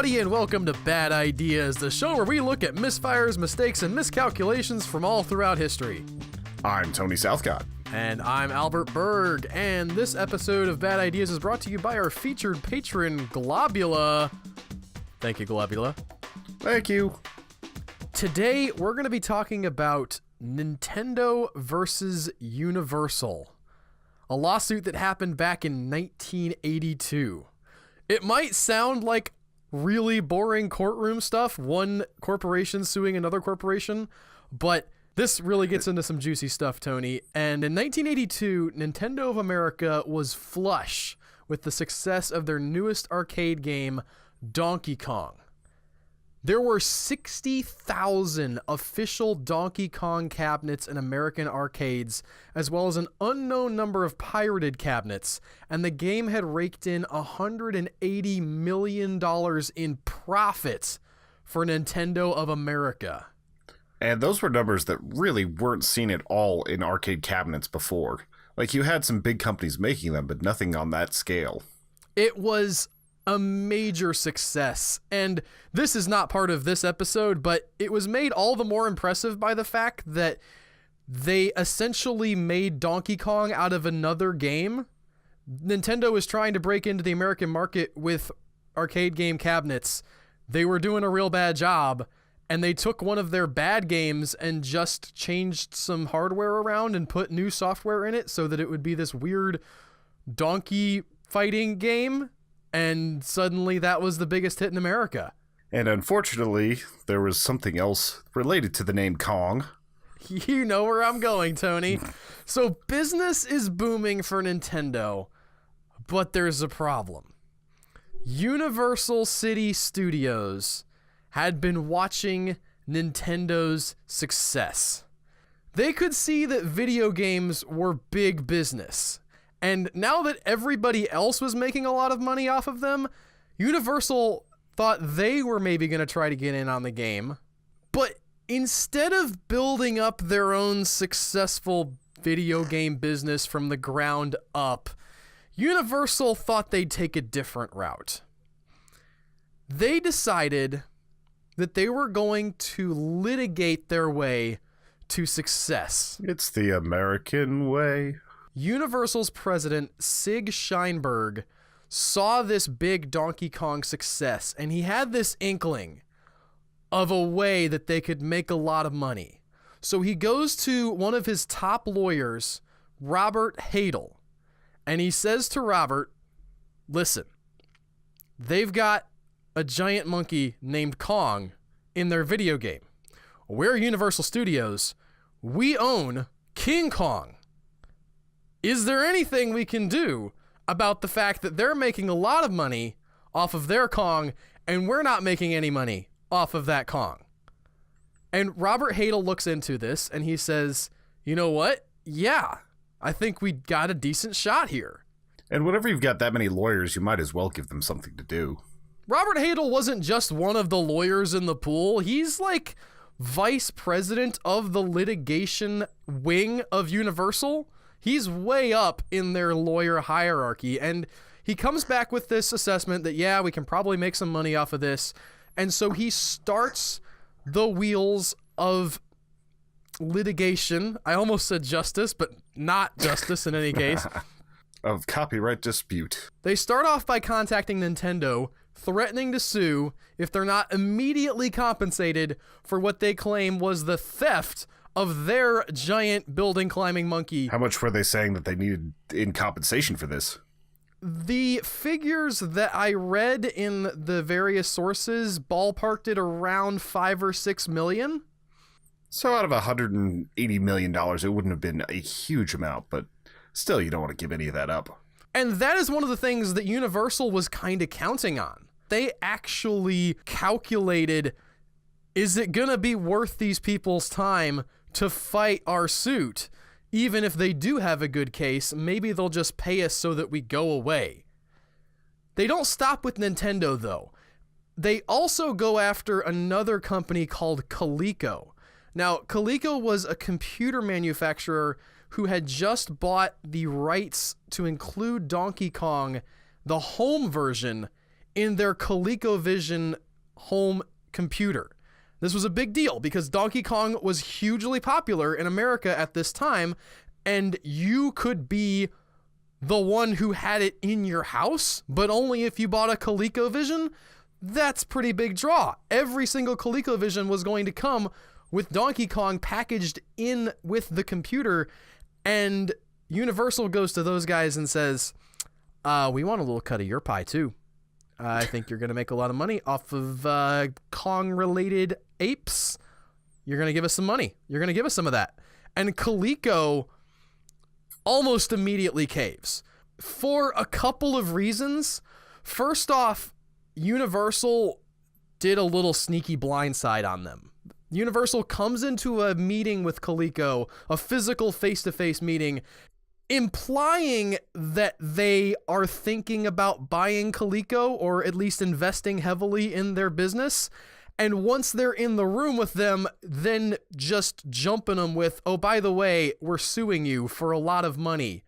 everybody, and welcome to Bad Ideas, the show where we look at misfires, mistakes, and miscalculations from all throughout history. I'm Tony Southcott. And I'm Albert Berg, and this episode of Bad Ideas is brought to you by our featured patron, Globula. Thank you, Globula. Thank you. Today, we're going to be talking about Nintendo versus Universal, a lawsuit that happened back in 1982. It might sound like really boring courtroom stuff, one corporation suing another corporation, but this really gets into some juicy stuff, Tony. And in 1982, Nintendo of America was flush with the success of their newest arcade game, Donkey Kong. There were 60,000 official Donkey Kong cabinets in American arcades, as well as an unknown number of pirated cabinets, and the game had raked in $180 million in profits for Nintendo of America. And those were numbers that really weren't seen at all in arcade cabinets before. Like, you had some big companies making them, but nothing on that scale. It was a major success, and this is not part of this episode, but it was made all the more impressive by the fact that they essentially made Donkey Kong out of another game. Nintendo was trying to break into the American market with arcade game cabinets. They were doing a real bad job, and they took one of their bad games and just changed some hardware around and put new software in it so that it would be this weird donkey fighting game. And suddenly that was the biggest hit in America. And unfortunately, there was something else related to the name Kong. You know where I'm going, Tony. So business is booming for Nintendo, but there's a problem. Universal City Studios had been watching Nintendo's success. They could see that video games were big business. And now that everybody else was making a lot of money off of them, Universal thought they were maybe going to try to get in on the game. But instead of building up their own successful video game business from the ground up, Universal thought they'd take a different route. They decided that they were going to litigate their way to success. It's the American way. Universal's president, Sig Sheinberg, saw this big Donkey Kong success, and he had this inkling of a way that they could make a lot of money. So he goes to one of his top lawyers, Robert Hadel, and he says to Robert, listen, they've got a giant monkey named Kong in their video game. We're Universal Studios. We own King Kong. Is there anything we can do about the fact that they're making a lot of money off of their Kong and we're not making any money off of that Kong? And Robert Hadel looks into this and he says, you know what? Yeah, I think we got a decent shot here. And whenever you've got that many lawyers, you might as well give them something to do. Robert Hadel wasn't just one of the lawyers in the pool. He's like vice president of the litigation wing of Universal. He's way up in their lawyer hierarchy, and he comes back with this assessment that, yeah, we can probably make some money off of this. And so he starts the wheels of litigation. I almost said justice, but not justice in any case. Of copyright dispute. They start off by contacting Nintendo, threatening to sue if they're not immediately compensated for what they claim was the theft of their giant building climbing monkey. How much were they saying that they needed in compensation for this? The figures that I read in the various sources ballparked it around $5 or $6 million. So out of $180 million, it wouldn't have been a huge amount, but still, you don't want to give any of that up. And that is one of the things that Universal was kind of counting on. They actually calculated, is it going to be worth these people's time to fight our suit? Even if they do have a good case, maybe they'll just pay us so that we go away. They don't stop with Nintendo, though. They also go after another company called Coleco. Now, Coleco was a computer manufacturer who had just bought the rights to include Donkey Kong, the home version, in their ColecoVision home computer. This was a big deal because Donkey Kong was hugely popular in America at this time, and you could be the one who had it in your house, but only if you bought a ColecoVision. That's pretty big draw. Every single ColecoVision was going to come with Donkey Kong packaged in with the computer, and Universal goes to those guys and says, we want a little cut of your pie too. I think you're going to make a lot of money off of Kong-related apes. You're going to give us some money. You're going to give us some of that. And Coleco almost immediately caves for a couple of reasons. First off, Universal did a little sneaky blindside on them. Universal comes into a meeting with Coleco, a physical face-to-face meeting, implying that they are thinking about buying Coleco or at least investing heavily in their business. And once they're in the room with them, then just jumping them with, oh, by the way, we're suing you for a lot of money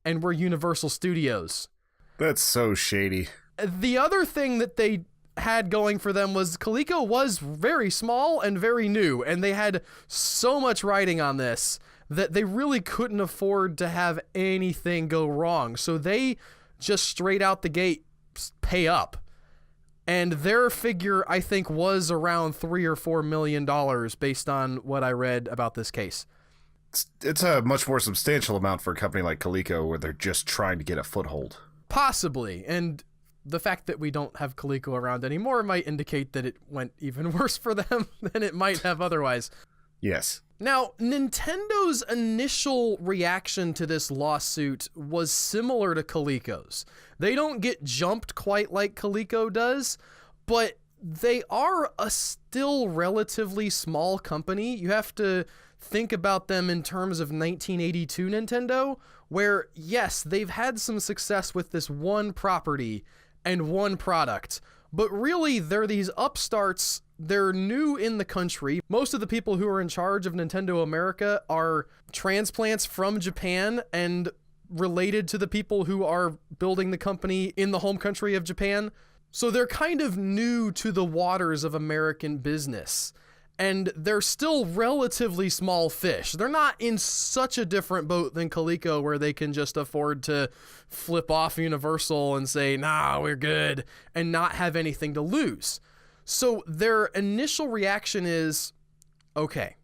and we're Universal Studios. That's so shady. The other thing that they had going for them was Coleco was very small and very new, and they had so much riding on this that they really couldn't afford to have anything go wrong. So they just straight out the gate pay up. And their figure, I think, was around $3 or $4 million based on what I read about this case. It's a much more substantial amount for a company like Coleco where they're just trying to get a foothold. Possibly. And the fact that we don't have Coleco around anymore might indicate that it went even worse for them than it might have otherwise. Yes. Now, Nintendo's initial reaction to this lawsuit was similar to Coleco's. They don't get jumped quite like Coleco does, but they are a still relatively small company. You have to think about them in terms of 1982 Nintendo, where, yes, they've had some success with this one property and one product, but really they're these upstarts. They're new in the country. Most of the people who are in charge of Nintendo America are transplants from Japan and related to the people who are building the company in the home country of Japan. So they're kind of new to the waters of American business. And they're still relatively small fish. They're not in such a different boat than Coleco where they can just afford to flip off Universal and say, nah, we're good, and not have anything to lose. So their initial reaction is, okay,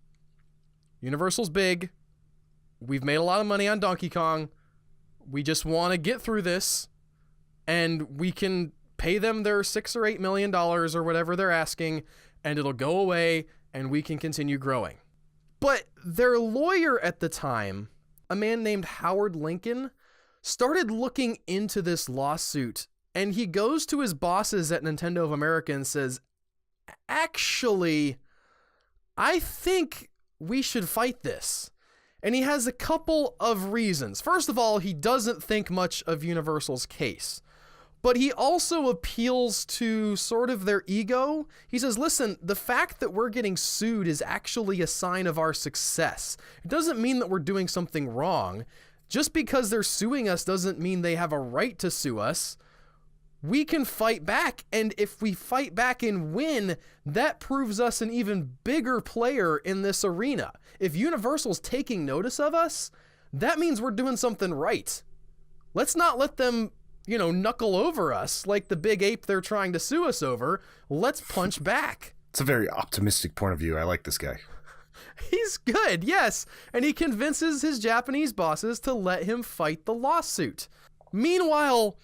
Universal's big. We've made a lot of money on Donkey Kong. We just want to get through this, and we can pay them their $6 or $8 million or whatever they're asking, and it'll go away, and we can continue growing. But their lawyer at the time, a man named Howard Lincoln, started looking into this lawsuit, and he goes to his bosses at Nintendo of America and says, actually, I think we should fight this. And he has a couple of reasons. First of all, he doesn't think much of Universal's case, but he also appeals to sort of their ego. He says, listen, the fact that we're getting sued is actually a sign of our success. It doesn't mean that we're doing something wrong. Just because they're suing us doesn't mean they have a right to sue us. We can fight back, and if we fight back and win, that proves us an even bigger player in this arena. If Universal's taking notice of us, that means we're doing something right. Let's not let them, knuckle over us like the big ape they're trying to sue us over. Let's punch back. It's a very optimistic point of view. I like this guy. He's good, yes, and he convinces his Japanese bosses to let him fight the lawsuit. Meanwhile,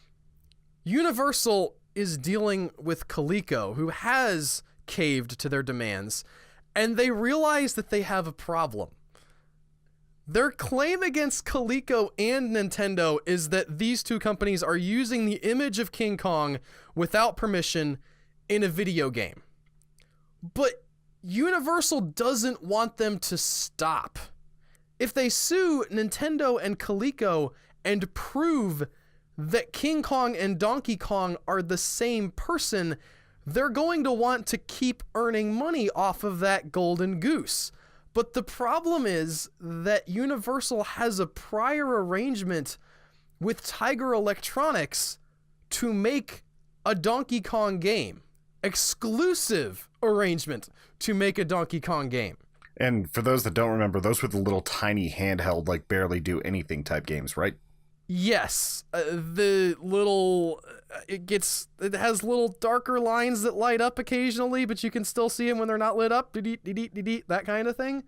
Universal is dealing with Coleco, who has caved to their demands, and they realize that they have a problem. Their claim against Coleco and Nintendo is that these two companies are using the image of King Kong without permission in a video game. But Universal doesn't want them to stop. If they sue Nintendo and Coleco and prove that King Kong and Donkey Kong are the same person, they're going to want to keep earning money off of that golden goose. But the problem is that Universal has a prior arrangement with Tiger Electronics to make a Donkey Kong game. Exclusive arrangement to make a Donkey Kong game. And for those that don't remember, those were the little tiny handheld, like barely do anything type games, right? Yes, the little, it has little darker lines that light up occasionally, but you can still see them when they're not lit up, that kind of thing.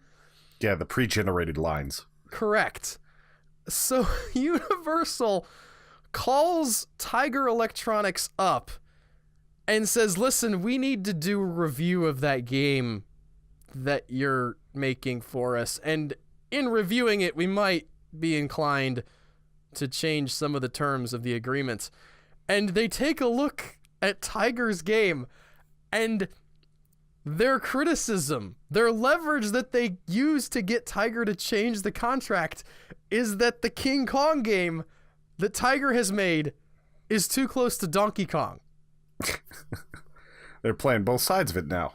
Yeah, the pre-generated lines. Correct. So Universal calls Tiger Electronics up and says, listen, we need to do a review of that game that you're making for us. And in reviewing it, we might be inclined to change some of the terms of the agreement. And they take a look at Tiger's game, and their criticism, their leverage that they use to get Tiger to change the contract is that the King Kong game that Tiger has made is too close to Donkey Kong. They're playing both sides of it now.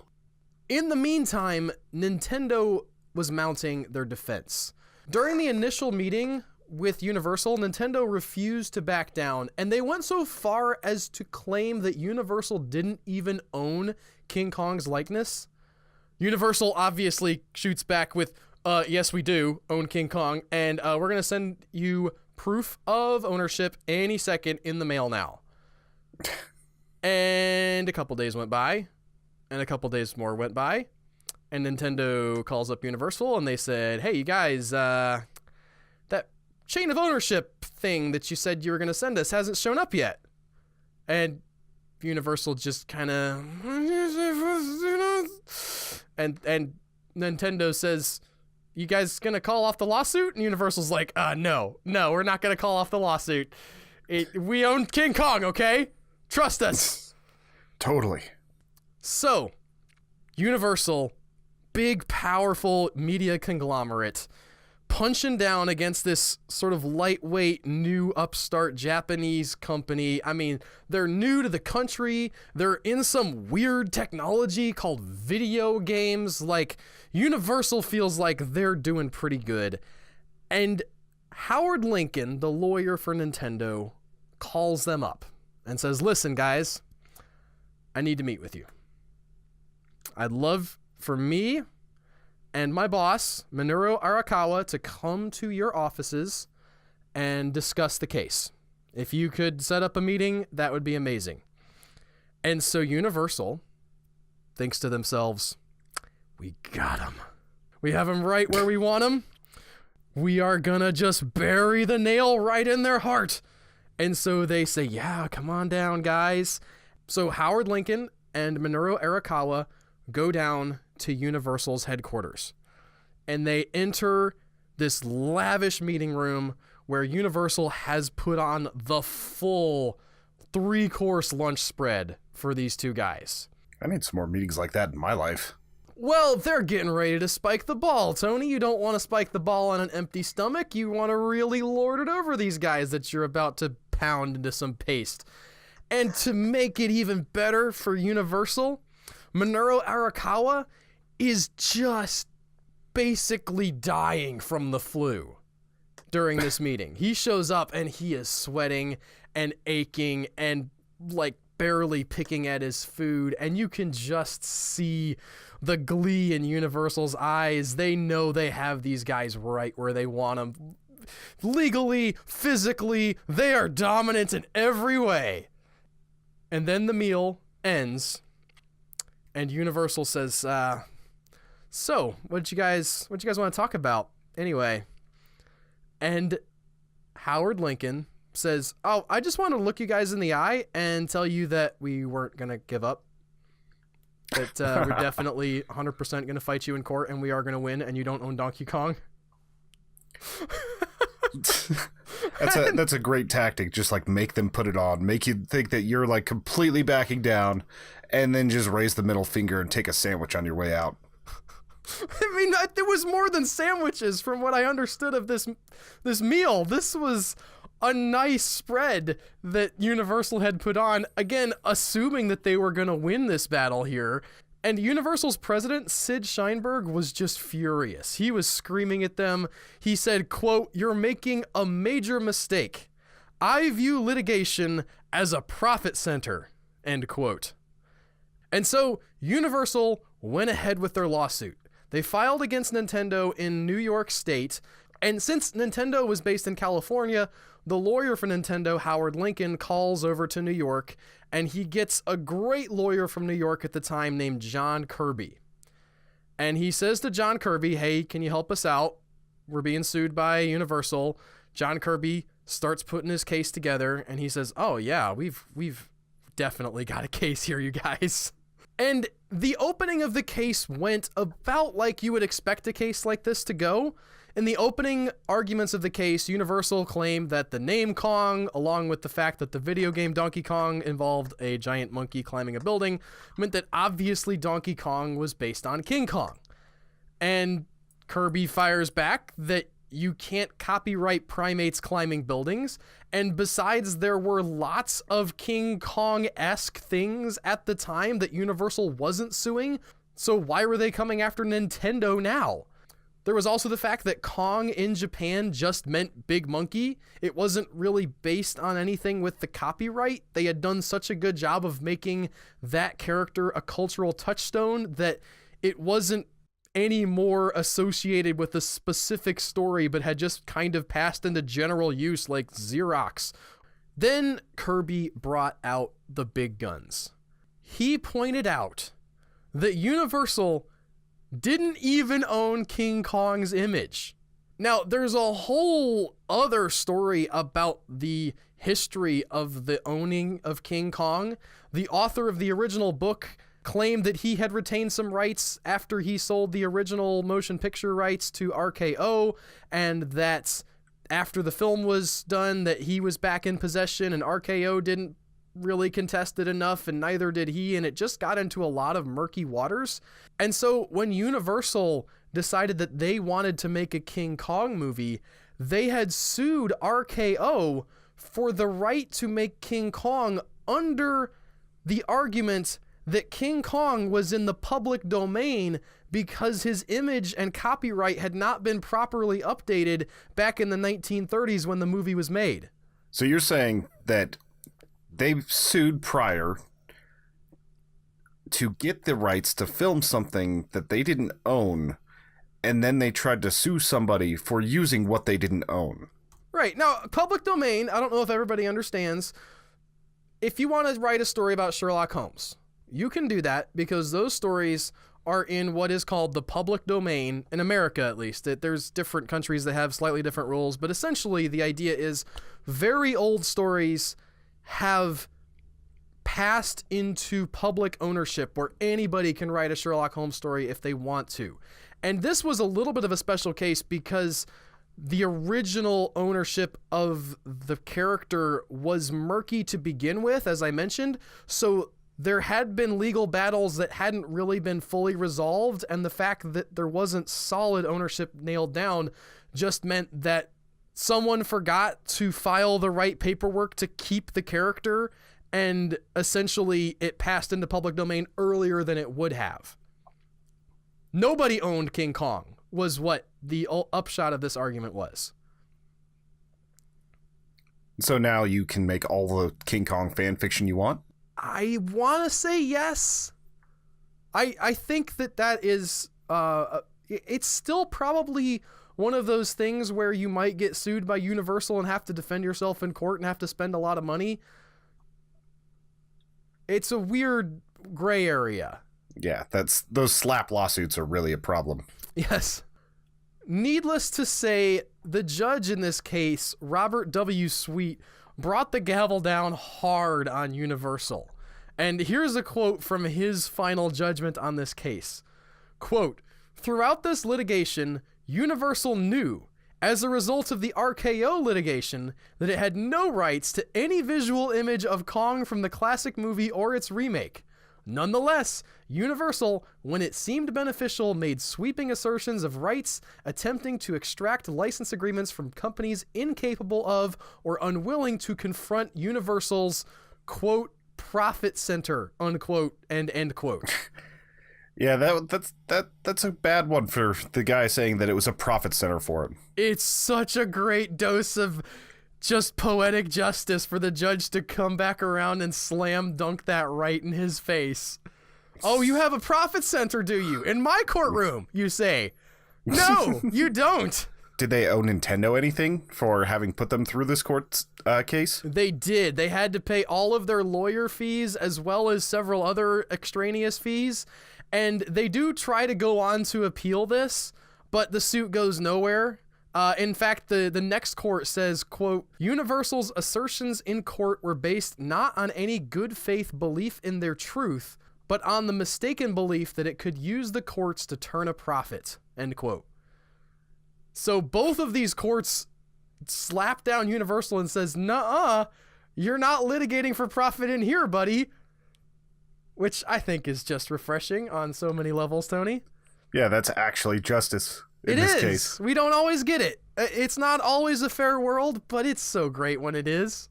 In the meantime, Nintendo was mounting their defense. During the initial meeting with Universal, Nintendo refused to back down, and they went so far as to claim that Universal didn't even own King Kong's likeness. Universal obviously shoots back with, yes, we do own King Kong, and we're going to send you proof of ownership any second in the mail now. And a couple days went by, and a couple days more went by, and Nintendo calls up Universal, and they said, hey, you guys, that chain of ownership thing that you said you were going to send us hasn't shown up yet. And Universal just kind of, and Nintendo says, you guys going to call off the lawsuit? And Universal's like, no, we're not going to call off the lawsuit. We own King Kong, okay? Trust us. Totally. So, Universal, big, powerful media conglomerate, punching down against this sort of lightweight, new upstart Japanese company. I mean, they're new to the country. They're in some weird technology called video games. Like, Universal feels like they're doing pretty good. And Howard Lincoln, the lawyer for Nintendo, calls them up and says, listen, guys, I need to meet with you. I'd love for me and my boss, Minoru Arakawa, to come to your offices and discuss the case. If you could set up a meeting, that would be amazing. And so Universal thinks to themselves, we got him. We have him right where we want him. We are gonna just bury the nail right in their heart. And so they say, yeah, come on down, guys. So Howard Lincoln and Minoru Arakawa go down to Universal's headquarters, and they enter this lavish meeting room where Universal has put on the full 3-course lunch spread for these two guys. I need some more meetings like that in my life. Well, they're getting ready to spike the ball, Tony. You don't want to spike the ball on an empty stomach. You want to really lord it over these guys that you're about to pound into some paste. And to make it even better for Universal, Minoru Arakawa is just basically dying from the flu during this meeting. He shows up and he is sweating and aching and like barely picking at his food, and you can just see the glee in Universal's eyes. They know they have these guys right where they want them. Legally, physically, they are dominant in every way. And then the meal ends, and Universal says, so, what you guys want to talk about anyway? And Howard Lincoln says, oh, I just wanted to look you guys in the eye and tell you that we weren't going to give up. That we're definitely 100% going to fight you in court, and we are going to win, and you don't own Donkey Kong. That's a great tactic. Just like make them put it on, make you think that you're like completely backing down, and then just raise the middle finger and take a sandwich on your way out. I mean, there was more than sandwiches from what I understood of this meal. This was a nice spread that Universal had put on, again, assuming that they were going to win this battle here. And Universal's president, Sid Sheinberg, was just furious. He was screaming at them. He said, quote, "You're making a major mistake. I view litigation as a profit center," End quote. And so Universal went ahead with their lawsuit. They filed against Nintendo in New York State, and since Nintendo was based in California, the lawyer for Nintendo, Howard Lincoln, calls over to New York, and he gets a great lawyer from New York at the time named John Kirby. And he says to John Kirby, hey, can you help us out? We're being sued by Universal. John Kirby starts putting his case together, and he says, oh yeah, we've definitely got a case here, you guys. And the opening of the case went about like you would expect a case like this to go. In the opening arguments of the case, Universal claimed that the name Kong, along with the fact that the video game Donkey Kong involved a giant monkey climbing a building, meant that obviously Donkey Kong was based on King Kong. And Kirby fires back that you can't copyright primates climbing buildings, and besides, there were lots of King Kong-esque things at the time that Universal wasn't suing, so why were they coming after Nintendo now? There was also the fact that Kong in Japan just meant big monkey. It wasn't really based on anything with the copyright. They had done such a good job of making that character a cultural touchstone that it wasn't any more associated with a specific story, but had just kind of passed into general use like Xerox. Then Kirby brought out the big guns. He pointed out that Universal didn't even own King Kong's image. Now, there's a whole other story about the history of the owning of King Kong. The author of the original book claimed that he had retained some rights after he sold the original motion picture rights to RKO, and that after the film was done that he was back in possession, and RKO didn't really contest it enough, and neither did he, and it just got into a lot of murky waters. And so when Universal decided that they wanted to make a King Kong movie, they had sued RKO for the right to make King Kong under the argument that King Kong was in the public domain because his image and copyright had not been properly updated back in the 1930s when the movie was made. So you're saying that they sued prior to get the rights to film something that they didn't own, and then they tried to sue somebody for using what they didn't own. Right. Now, public domain, I don't know if everybody understands. If you want to write a story about Sherlock Holmes, you can do that because those stories are in what is called the public domain, in America at least. There's different countries that have slightly different rules, but essentially the idea is very old stories have passed into public ownership where anybody can write a Sherlock Holmes story if they want to. And this was a little bit of a special case because the original ownership of the character was murky to begin with, as I mentioned. So there had been legal battles that hadn't really been fully resolved, and the fact that there wasn't solid ownership nailed down just meant that someone forgot to file the right paperwork to keep the character, and essentially it passed into public domain earlier than it would have. Nobody owned King Kong, was what the upshot of this argument was. So now you can make all the King Kong fan fiction you want? I want to say yes. I think that is, it's still probably one of those things where you might get sued by Universal and have to defend yourself in court and have to spend a lot of money. It's a weird gray area. Yeah, those slap lawsuits are really a problem. Yes. Needless to say, the judge in this case, Robert W. Sweet, brought the gavel down hard on Universal. And here's a quote from his final judgment on this case. Quote, "Throughout this litigation, Universal knew, as a result of the RKO litigation, that it had no rights to any visual image of Kong from the classic movie or its remake. Nonetheless, Universal, when it seemed beneficial, made sweeping assertions of rights, attempting to extract license agreements from companies incapable of or unwilling to confront Universal's, quote, profit center, unquote, and end quote." Yeah, that's a bad one for the guy saying that it was a profit center for him. It's such a great dose of just poetic justice for the judge to come back around and slam dunk that right in his face. Oh, you have a profit center, do you? In my courtroom, you say. No, you don't. Did they owe Nintendo anything for having put them through this court case? They did. They had to pay all of their lawyer fees as well as several other extraneous fees. And they do try to go on to appeal this, but the suit goes nowhere. In fact, the next court says, quote, Universal's assertions in court were based not on any good faith belief in their truth, but on the mistaken belief that it could use the courts to turn a profit, end quote. So both of these courts slap down Universal and says, nuh-uh, you're not litigating for profit in here, buddy. Which I think is just refreshing on so many levels, Tony. Yeah, that's actually justice in this case. We don't always get it. It's not always a fair world, but it's so great when it is.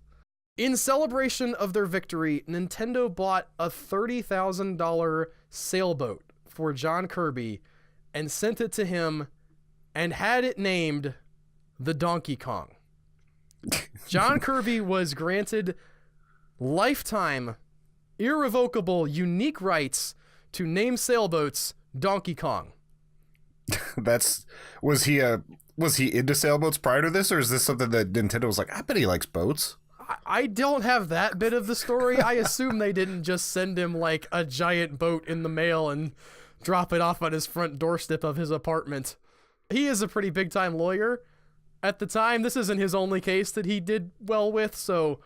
In celebration of their victory, Nintendo bought a $30,000 sailboat for John Kirby and sent it to him and had it named the Donkey Kong. John Kirby was granted lifetime, irrevocable, unique rights to name sailboats Donkey Kong. Was he into sailboats prior to this, or is this something that Nintendo was like, I bet he likes boats? I don't have that bit of the story. I assume they didn't just send him like a giant boat in the mail and drop it off on his front doorstep of his apartment. He is a pretty big time lawyer. At the time, this isn't his only case that he did well with, so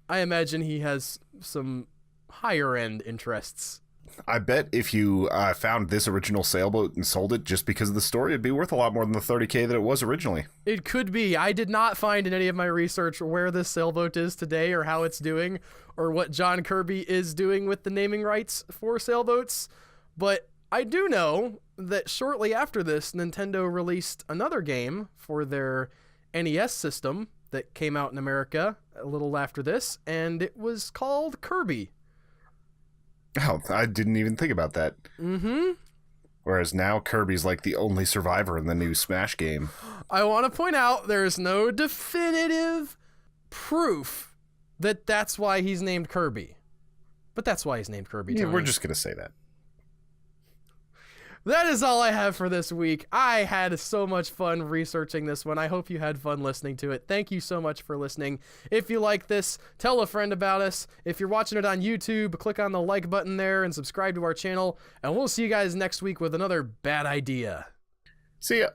I imagine he has some higher end interests. I bet if you found this original sailboat and sold it just because of the story, it'd be worth a lot more than the $30K that it was originally. It could be. I did not find in any of my research where this sailboat is today or how it's doing or what John Kirby is doing with the naming rights for sailboats. But I do know that shortly after this, Nintendo released another game for their NES system that came out in America a little after this, and it was called Kirby. Oh, I didn't even think about that. Mm-hmm. Whereas now Kirby's like the only survivor in the new Smash game. I want to point out there's no definitive proof that that's why he's named Kirby. But that's why he's named Kirby, Yeah, Tony. we're just going to say that. That is all I have for this week. I had so much fun researching this one. I hope you had fun listening to it. Thank you so much for listening. If you like this, tell a friend about us. If you're watching it on YouTube, click on the like button there and subscribe to our channel. And we'll see you guys next week with another bad idea. See ya.